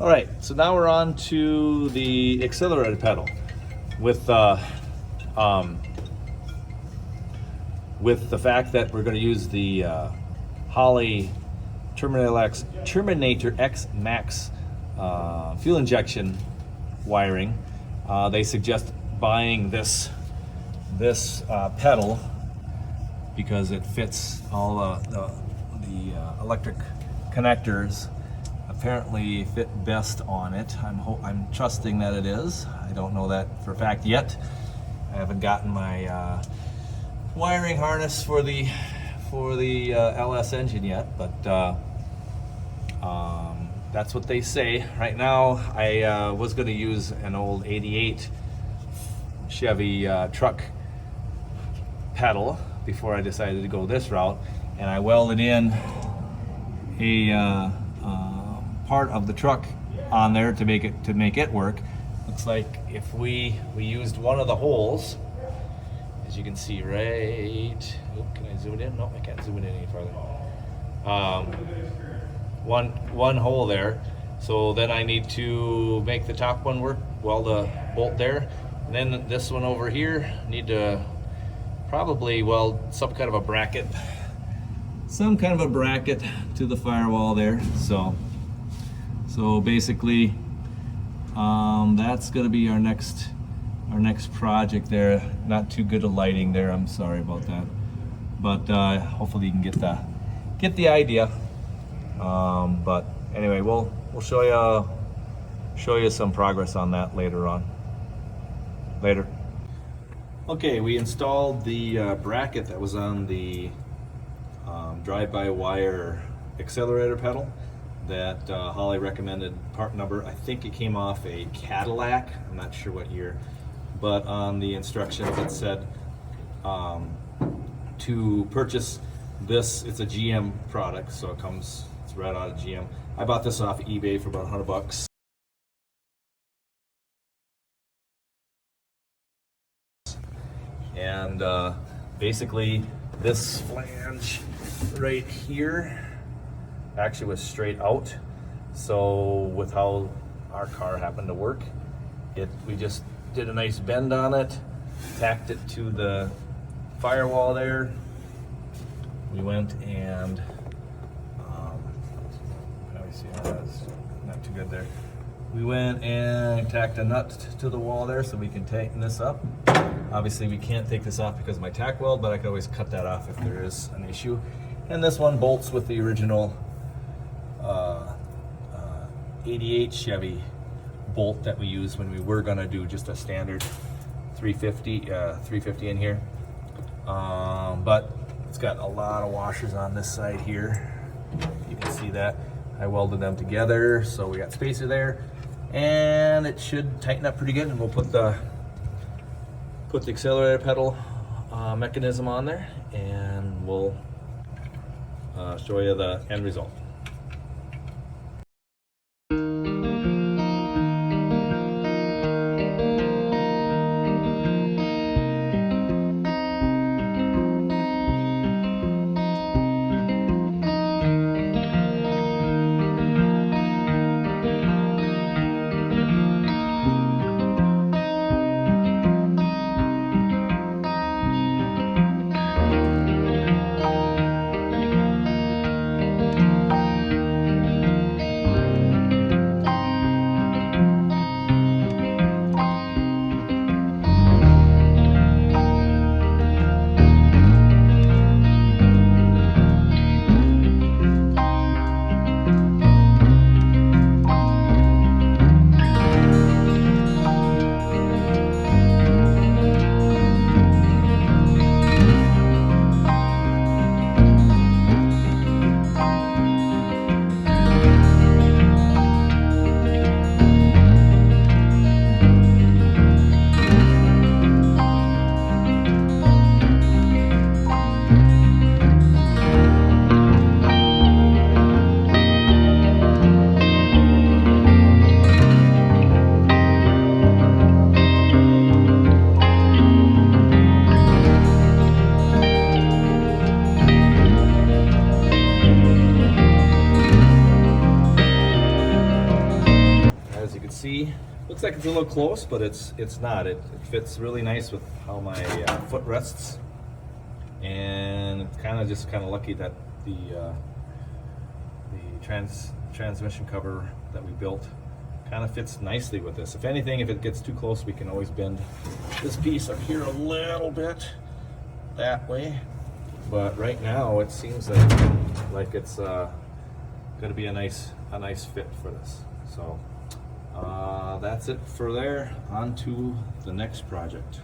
All right, so now we're on to the accelerator pedal with the fact that we're going to use the Holley Terminator X Max fuel injection wiring. They suggest buying this pedal because it fits all the electric connectors. Apparently fit best on it. I'm trusting that it is. I don't know that for a fact yet. I haven't gotten my wiring harness for the LS engine yet, but that's what they say. Right now, I was going to use an old '88 Chevy truck pedal before I decided to go this route, and I welded in a part of the truck on there to make it work. Looks like if we used one of the holes, as you can see right, oh, can I zoom it in? No, I can't zoom it in any farther. One hole there. So then I need to make the top one work, weld a bolt there, and then this one over here, need to probably weld some kind of a bracket to the firewall there. So basically, that's going to be our next project there. Not too good of lighting there. I'm sorry about that, but hopefully you can get the idea. But anyway, we'll show you some progress on that later on. Okay, we installed the bracket that was on the drive-by-wire accelerator pedal that Holley recommended part number. I think it came off a Cadillac, I'm not sure what year, but on the instructions it said to purchase this. It's a GM product, so it's right out of GM. I bought this off eBay for about $100. And basically this flange right here actually was straight out. So with how our car happened to work, we just did a nice bend on it, tacked it to the firewall there. We went and see how that's not too good there. We went and tacked a nut to the wall there so we can tighten this up. Obviously we can't take this off because of my tack weld, but I can always cut that off if there is an issue. And this one bolts with the original 88 Chevy bolt that we used when we were gonna do just a standard 350 in here. But it's got a lot of washers on this side here. You can see that. I welded them together, so we got spacer there, and it should tighten up pretty good. And we'll put the accelerator pedal mechanism on there, and we'll show you the end result. looks like it's a little close, but it's not. It fits really nice with how my foot rests, and it's kind of lucky that the transmission cover that we built kind of fits nicely with this. If anything, if it gets too close, we can always bend this piece up here a little bit that way. But right now, it seems like it's going to be a nice fit for this. So that's it for there. On to the next project.